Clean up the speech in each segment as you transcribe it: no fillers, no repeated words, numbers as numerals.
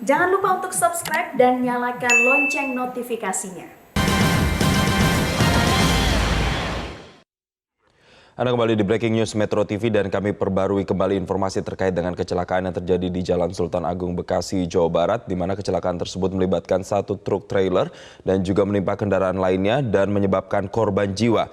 Jangan lupa untuk subscribe dan nyalakan lonceng notifikasinya. Anda kembali di Breaking News Metro TV dan kami perbarui kembali informasi terkait dengan kecelakaan yang terjadi di Jalan Sultan Agung, Bekasi, Jawa Barat, di mana kecelakaan tersebut melibatkan satu truk trailer dan juga menimpa kendaraan lainnya dan menyebabkan korban jiwa.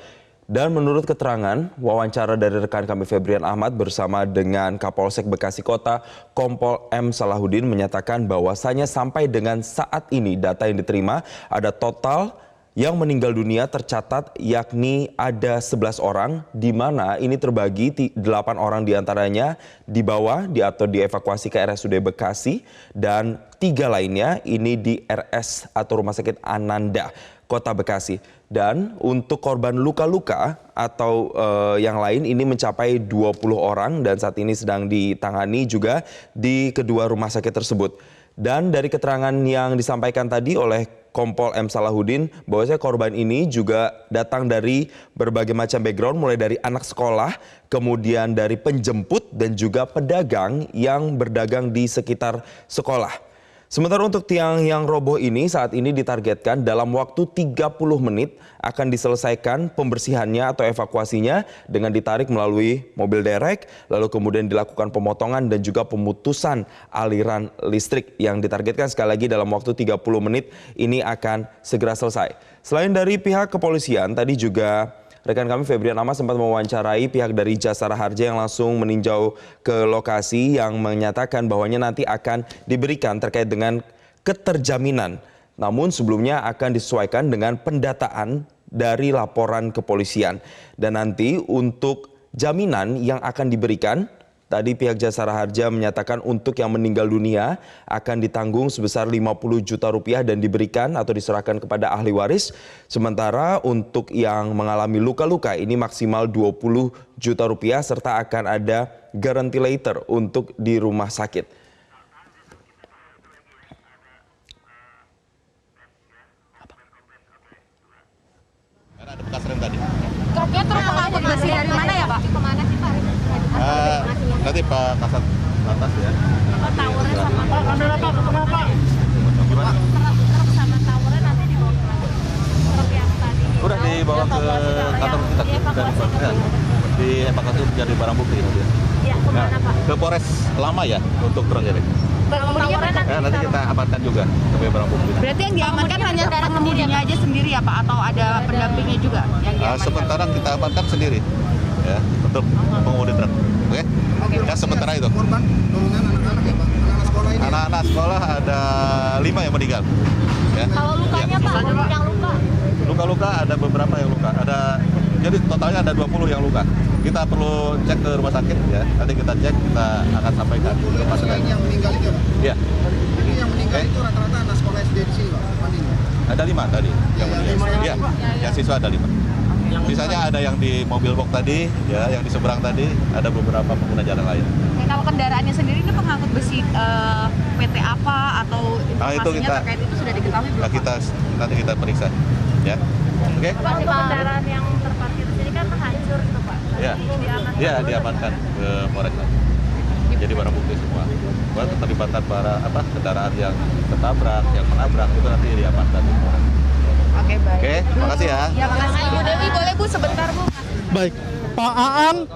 Dan menurut keterangan wawancara dari rekan kami Febrian Ahmad bersama dengan Kapolsek Bekasi Kota, Kompol M. Salahuddin menyatakan bahwasanya sampai dengan saat ini data yang diterima ada total yang meninggal dunia tercatat yakni ada 11 orang, di mana ini terbagi 8 orang diantaranya dibawa atau dievakuasi ke RSUD Bekasi dan 3 lainnya ini di RS atau Rumah Sakit Ananda, Kota Bekasi. Dan untuk korban luka-luka atau yang lain ini mencapai 20 orang dan saat ini sedang ditangani juga di kedua rumah sakit tersebut. Dan dari keterangan yang disampaikan tadi oleh Kompol M. Salahuddin, bahwasanya korban ini juga datang dari berbagai macam background, mulai dari anak sekolah, kemudian dari penjemput dan juga pedagang yang berdagang di sekitar sekolah. Sementara untuk tiang yang roboh ini saat ini ditargetkan dalam waktu 30 menit akan diselesaikan pembersihannya atau evakuasinya dengan ditarik melalui mobil derek, lalu kemudian dilakukan pemotongan dan juga pemutusan aliran listrik yang ditargetkan sekali lagi dalam waktu 30 menit ini akan segera selesai. Selain dari pihak kepolisian, tadi juga rekan kami Febrian Ahmad sempat mewawancarai pihak dari Jasara Harja yang langsung meninjau ke lokasi yang menyatakan bahwanya nanti akan diberikan terkait dengan keterjaminan. Namun sebelumnya akan disesuaikan dengan pendataan dari laporan kepolisian. Dan nanti untuk jaminan yang akan diberikan, tadi pihak Jasara Harja menyatakan untuk yang meninggal dunia akan ditanggung sebesar 50 juta rupiah dan diberikan atau diserahkan kepada ahli waris. Sementara untuk yang mengalami luka-luka ini maksimal 20 juta rupiah serta akan ada guarantee letter untuk di rumah sakit. Ada bekas rem tadi. Truknya truk pengangkut besi dari mana ya Pak? Kemana sih Pak? Nanti Pak Kasat atas ya. Towernya sama Pak, kamera Pak, ketemu Pak. Gimana? truk sama towernya nanti dibawa ke mana? Truk yang tadi. Udah dibawa ke kantor kita. Dievakuasi jadi barang bukti ya. Iya, kemana Pak? Ke Polres Lama ya untuk truk ini. Towernya Nanti kita amankan juga sebagai barang bukti. Berarti yang diamankan hanya pengemudinya aja sendiri ya Pak? Atau ada pendampingnya juga yang diamankan? Sementara kita amankan sendiri ya untuk pengemudi truk. Oke? Ya sementara itu. Korban dominan anak-anak ya Pak? Anak-anak sekolah ini? Anak-anak sekolah ada 5 yang meninggal. Ya. Kalau lukanya Pak, yang luka? Luka-luka ada beberapa yang luka. Jadi totalnya ada 20 yang luka. Kita perlu cek ke rumah sakit ya. Nanti kita cek, kita akan sampaikan ke rumah sakit. Yang meninggal itu Pak? Iya. Ini yang meninggal itu rata-rata anak sekolah SD di sini Pak? Panding. Ada 5 tadi yang meninggal. Iya. Yang siswa ada 5. Sisanya ada yang di mobil box tadi, ya, yang di seberang tadi, ada beberapa pengguna jalan lain. Kalau kendaraannya sendiri ini pengangkut besi PT apa atau informasinya terkait itu sudah diketahui belum? Nanti kita periksa, ya. Oke? Pak, untuk kendaraan yang terparkir di sini kan hancur itu Pak. Iya. Iya, diamankan ke Polres. Jadi barang bukti semua. Buat keterlibatan kendaraan yang tertabrak, yang menabrak itu nanti diamankan. Oke, baik. Oke, makasih ya. Ya, makasih Bu Dewi, boleh Bu sebentar Bu. Baik, Pak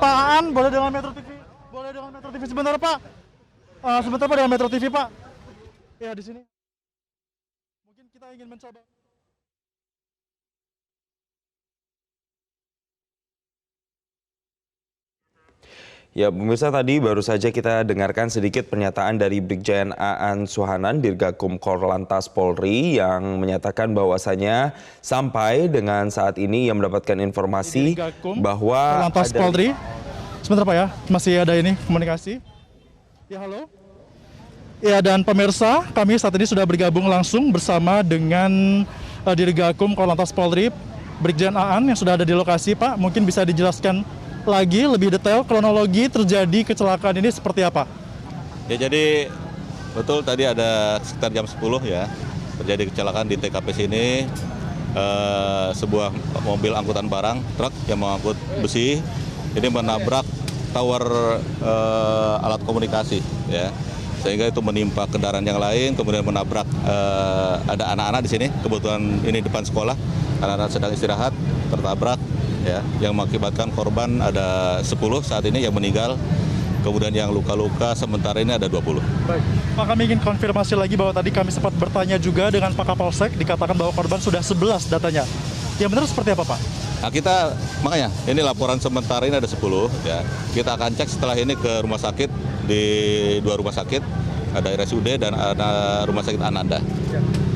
Aan, boleh dengan Metro TV? Boleh dengan Metro TV sebentar Pak? Sebentar Pak dengan Metro TV Pak? Ya di sini. Mungkin kita ingin mencoba. Ya, pemirsa, tadi baru saja kita dengarkan sedikit pernyataan dari Brigjen Aan Suhanan, Dirgakum Korlantas Polri yang menyatakan bahwasanya sampai dengan saat ini ia mendapatkan informasi bahwa Korlantas Polri. Sebentar Pak ya, masih ada ini komunikasi. Ya halo. Ya dan pemirsa, kami saat ini sudah bergabung langsung bersama dengan Dirgakum Korlantas Polri, Brigjen Aan yang sudah ada di lokasi Pak. Mungkin bisa dijelaskan lagi lebih detail kronologi terjadi kecelakaan ini seperti apa? Ya jadi betul tadi ada sekitar jam 10 ya terjadi kecelakaan di TKP sini. Sebuah mobil angkutan barang truk yang mengangkut besi ini menabrak tower alat komunikasi ya. sehingga itu menimpa kendaraan yang lain, kemudian menabrak ada anak-anak di sini. Kebetulan ini depan sekolah, anak-anak sedang istirahat, tertabrak, ya, yang mengakibatkan korban ada 10 saat ini yang meninggal. Kemudian yang luka-luka sementara ini ada 20. Baik. Pak, kami ingin konfirmasi lagi bahwa tadi kami sempat bertanya juga dengan Pak Kapolsek, dikatakan bahwa korban sudah 11 datanya. Yang benar seperti apa, Pak? Nah, kita makanya ini laporan sementara ini ada 10, ya. Kita akan cek setelah ini ke rumah sakit, di 2 rumah sakit, ada RSUD dan ada rumah sakit Ananda.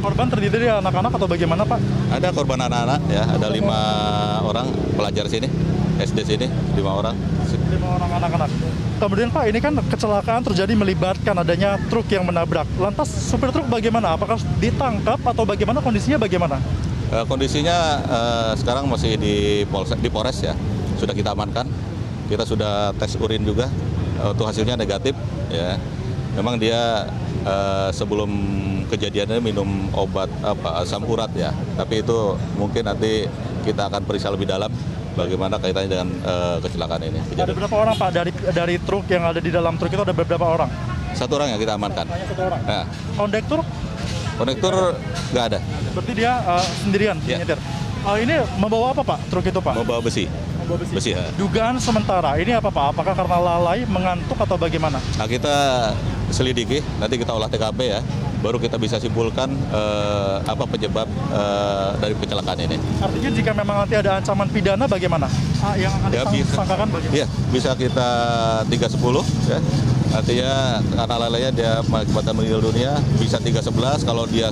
Korban terdiri dari anak-anak atau bagaimana, Pak? Ada korban anak-anak, ya, ada 5 orang pelajar sini, SD sini, 5 orang. 5 orang anak-anak. Kemudian Pak, ini kan kecelakaan terjadi melibatkan adanya truk yang menabrak. Lantas supir truk bagaimana? Apakah ditangkap atau bagaimana, kondisinya bagaimana? Kondisinya sekarang masih di Polres, ya, sudah kita amankan. Kita sudah tes urin juga, untuk hasilnya negatif, ya. Memang dia sebelum kejadiannya minum obat asam urat, ya. Tapi itu mungkin nanti kita akan periksa lebih dalam bagaimana kaitannya dengan kecelakaan ini. Ada berapa orang, Pak, dari truk yang ada di dalam truk itu ada beberapa orang? 1 orang yang kita amankan. Hanya 1 orang. Nah, Kondektur nggak ada, berarti dia sendirian Ya. nyetir. Ini membawa apa, Pak, truk itu, Pak? membawa besi. Membawa besi. Besi, ya. Dugaan sementara ini apa, Pak? Apakah karena lalai, mengantuk atau bagaimana? Nah, kita selidiki, nanti kita olah TKP, ya, baru kita bisa simpulkan apa penyebab dari kecelakaan ini. Artinya jika memang nanti ada ancaman pidana bagaimana? Yang akan Ya, bisa. disangkakan bagaimana? Iya, bisa kita 310, ya. Artinya karena lalainya dia mengakibatkan meninggal dunia, bisa 311 kalau dia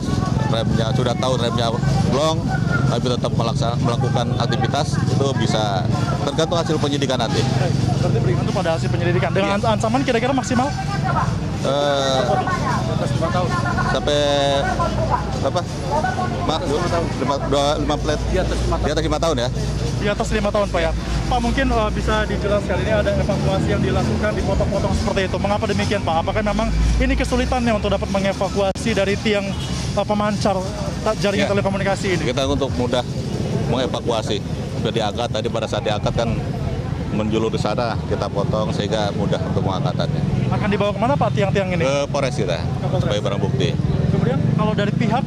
remnya sudah tahu remnya blong tapi tetap melakukan aktivitas, itu bisa tergantung hasil penyidikan nanti. Berarti bergantung pada hasil penyelidikan. Dengan ancaman kira-kira maksimal? Sampai berapa? Maaf, 5 plat di atas 5 tahun, ya. Di atas 5 tahun, Pak, ya. Pak, mungkin bisa dijelaskan, ini ada evakuasi yang dilakukan, dipotong-potong seperti itu. Mengapa demikian, Pak? Apakah memang ini kesulitannya untuk dapat mengevakuasi dari tiang pemancar jaringan Ya. telekomunikasi ini? Kita untuk mudah mengevakuasi, sudah diangkat tadi, pada saat diangkat kan menjulur ke sana, kita potong sehingga mudah untuk mengangkatannya. Akan dibawa kemana, Pak, tiang-tiang ini? Ke Polres kita Polres. sebagai barang bukti. Kemudian kalau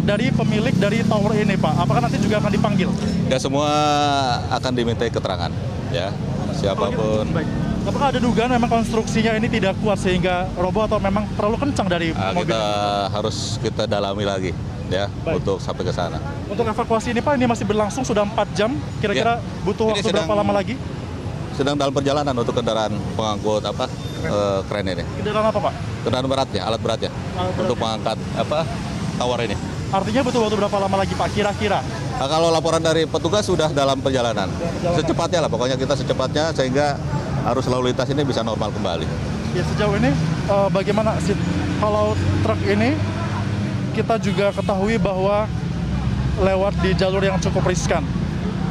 dari pemilik dari tower ini, Pak, apakah nanti juga akan dipanggil? Ya, semua akan dimintai keterangan, ya, siapapun. Baik. Apakah ada dugaan memang konstruksinya ini tidak kuat sehingga roboh atau memang terlalu kencang dari mobil? Kita dalami lagi, ya, Baik. untuk sampai ke sana. Untuk evakuasi ini, Pak, ini masih berlangsung sudah 4 jam. Kira-kira butuh Ini waktu berapa lama lagi? Sedang dalam perjalanan untuk kendaraan pengangkut kren ini. Kendaraan apa, Pak? Kendaraan beratnya, alat beratnya, untuk mengangkat tower ini. Artinya butuh waktu berapa lama lagi, Pak, kira-kira? Nah, kalau laporan dari petugas sudah dalam perjalanan. Secepatnya lah, pokoknya kita secepatnya sehingga arus lalu lintas ini bisa normal kembali. Ya, sejauh ini bagaimana sih kalau truk ini kita juga ketahui bahwa lewat di jalur yang cukup riskan.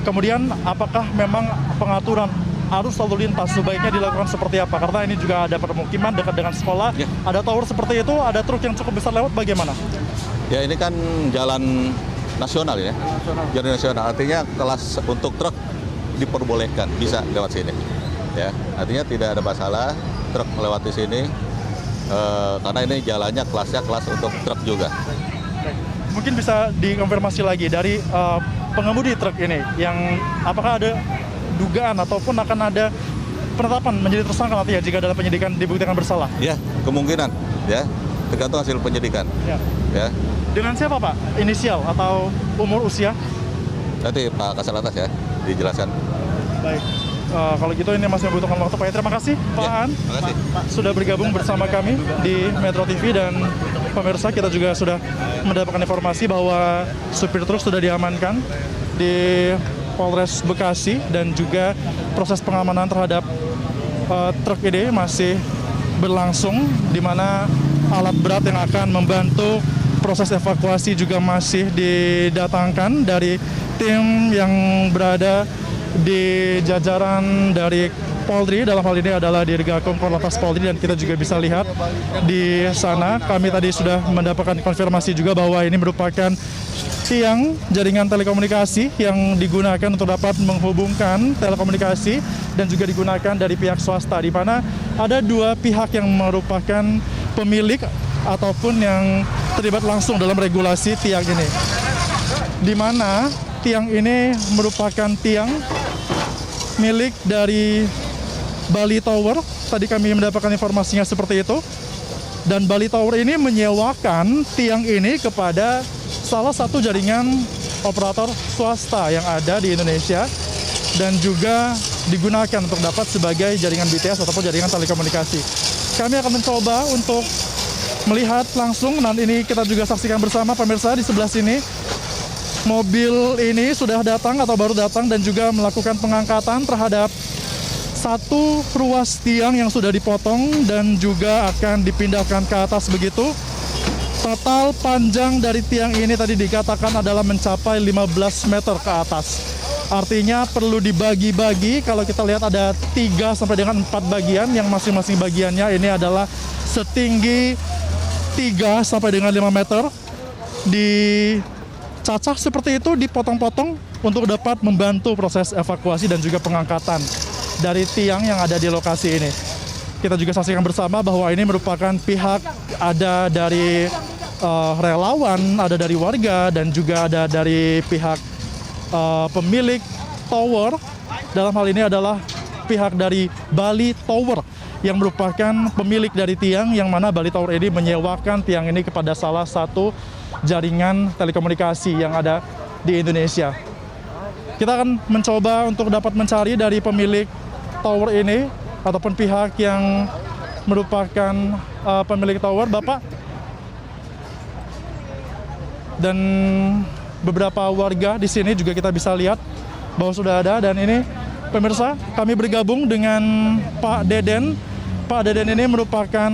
Kemudian apakah memang pengaturan arus lalu lintas sebaiknya dilakukan seperti apa? Karena ini juga ada permukiman dekat dengan sekolah, Ya. ada tower seperti itu, ada truk yang cukup besar lewat, bagaimana? Ya, ini kan jalan nasional, ya. Jalan nasional, artinya kelas untuk truk diperbolehkan bisa lewat sini. Ya, artinya tidak ada masalah truk melewati sini karena ini jalannya kelasnya kelas untuk truk juga. Mungkin bisa dikonfirmasi lagi dari pengemudi truk ini, yang apakah ada dugaan ataupun akan ada penetapan menjadi tersangka nanti ya jika dalam penyidikan dibuktikan bersalah? Ya, kemungkinan, ya, tergantung hasil penyidikan. Ya. Ya, Dengan siapa, Pak? Inisial atau umur usia? nanti Pak Kasal Atas, ya, dijelaskan. Baik. Kalau gitu ini masih membutuhkan waktu, Pak. Terima kasih, Pak Ya, An. terima kasih. Pak, sudah bergabung bersama kami di Metro TV, dan pemirsa kita juga sudah mendapatkan informasi bahwa supir truk sudah diamankan di Polres Bekasi, dan juga proses pengamanan terhadap truk ini masih berlangsung, di mana alat berat yang akan membantu proses evakuasi juga masih didatangkan dari tim yang berada di jajaran dari Polri. Dalam hal ini adalah Dirgakum Korlantas Polri, dan kita juga bisa lihat di sana. Kami tadi sudah mendapatkan konfirmasi juga bahwa ini merupakan tiang jaringan telekomunikasi yang digunakan untuk dapat menghubungkan telekomunikasi, dan juga digunakan dari pihak swasta, di mana ada 2 pihak yang merupakan pemilik ataupun yang terlibat langsung dalam regulasi tiang ini. Di mana tiang ini merupakan tiang milik dari Bali Tower. Tadi kami mendapatkan informasinya seperti itu. Dan Bali Tower ini menyewakan tiang ini kepada salah satu jaringan operator swasta yang ada di Indonesia dan juga digunakan untuk dapat sebagai jaringan BTS ataupun jaringan telekomunikasi. Kami akan mencoba untuk melihat langsung, nanti ini kita juga saksikan bersama pemirsa di sebelah sini. Mobil ini sudah datang atau baru datang dan juga melakukan pengangkatan terhadap satu ruas tiang yang sudah dipotong dan juga akan dipindahkan ke atas begitu. Total panjang dari tiang ini tadi dikatakan adalah mencapai 15 meter ke atas. Artinya perlu dibagi-bagi. Kalau kita lihat ada 3 sampai dengan 4 bagian yang masing-masing bagiannya ini adalah setinggi 3 sampai dengan 5 meter. Dicacah seperti itu, dipotong-potong untuk dapat membantu proses evakuasi dan juga pengangkatan dari tiang yang ada di lokasi ini. Kita juga saksikan bersama bahwa ini merupakan pihak, ada dari relawan, ada dari warga, dan juga ada dari pihak pemilik tower. Dalam hal ini adalah pihak dari Bali Tower yang merupakan pemilik dari tiang, yang mana Bali Tower ini menyewakan tiang ini kepada salah satu jaringan telekomunikasi yang ada di Indonesia. Kita akan mencoba untuk dapat mencari dari pemilik tower ini ataupun pihak yang merupakan pemilik tower, Bapak, dan beberapa warga di sini juga kita bisa lihat bahwa sudah ada. Dan ini pemirsa, kami bergabung dengan Pak Deden. Pak Deden ini merupakan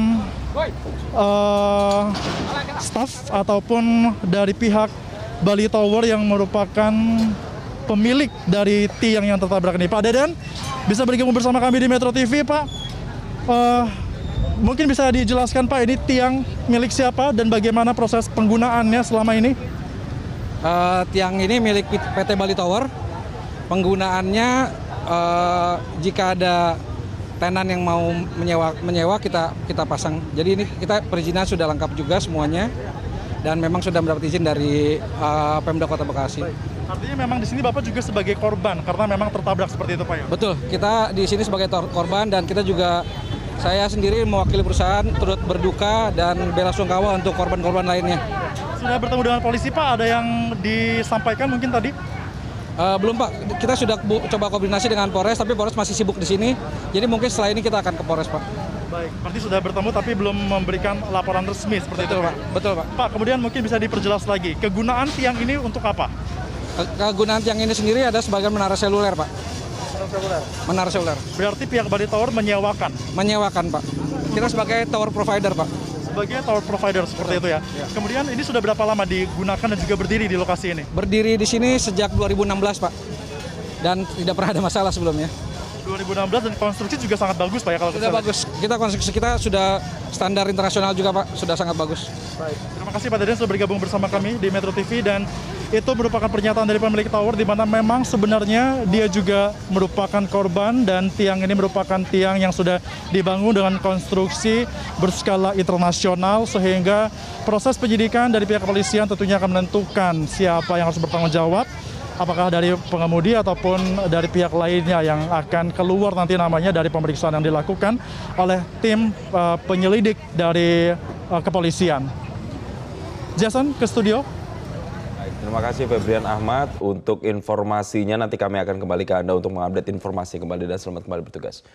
staf ataupun dari pihak Bali Tower yang merupakan pemilik dari tiang yang tertabrak ini. Pak Deden, bisa bergabung bersama kami di Metro TV, Pak. Mungkin bisa dijelaskan, Pak, ini tiang milik siapa dan bagaimana proses penggunaannya selama ini? Tiang ini milik PT Bali Tower. Penggunaannya jika ada tenan yang mau menyewa kita pasang. Jadi ini kita perizinan sudah lengkap juga semuanya dan memang sudah mendapat izin dari Pemda Kota Bekasi. Artinya memang di sini Bapak juga sebagai korban karena memang tertabrak seperti itu, Pak, ya? Betul, kita di sini sebagai korban dan kita juga, saya sendiri mewakili perusahaan turut berduka dan belasungkawa untuk korban-korban lainnya. Sudah bertemu dengan polisi, Pak? Ada yang disampaikan mungkin tadi? Belum, Pak. Kita sudah coba koordinasi dengan Polres, tapi Polres masih sibuk di sini. Jadi mungkin setelah ini kita akan ke Polres, Pak. Baik, berarti sudah bertemu tapi belum memberikan laporan resmi seperti Betul, itu, Pak. Betul, Pak. Pak, kemudian mungkin bisa diperjelas lagi, kegunaan tiang ini untuk apa? Kegunaan tiang ini sendiri ada sebagai menara seluler, Pak. Menara seluler. Berarti pihak Bali Tower menyewakan? Menyewakan, Pak. Kita sebagai tower provider, Pak. Sebagai tower provider seperti itu ya? Kemudian ini sudah berapa lama digunakan dan juga berdiri di lokasi ini? Berdiri di sini sejak 2016, Pak. Dan tidak pernah ada masalah sebelumnya. 2016 dan konstruksi juga sangat bagus, Pak, ya? Kalau Sudah bagus. Kita konstruksi kita sudah standar internasional juga, Pak. Sudah sangat bagus. Baik. Terima kasih Pak Deden sudah bergabung bersama kami di Metro TV, dan itu merupakan pernyataan dari pemilik tower di mana memang sebenarnya dia juga merupakan korban dan tiang ini merupakan tiang yang sudah dibangun dengan konstruksi berskala internasional sehingga proses penyidikan dari pihak kepolisian tentunya akan menentukan siapa yang harus bertanggung jawab. Apakah dari pengemudi ataupun dari pihak lainnya yang akan keluar nanti namanya dari pemeriksaan yang dilakukan oleh tim penyelidik dari kepolisian. Jason, ke studio. Terima kasih Febrian Ahmad untuk informasinya. Nanti kami akan kembali ke Anda untuk mengupdate informasi kembali dan selamat kembali bertugas.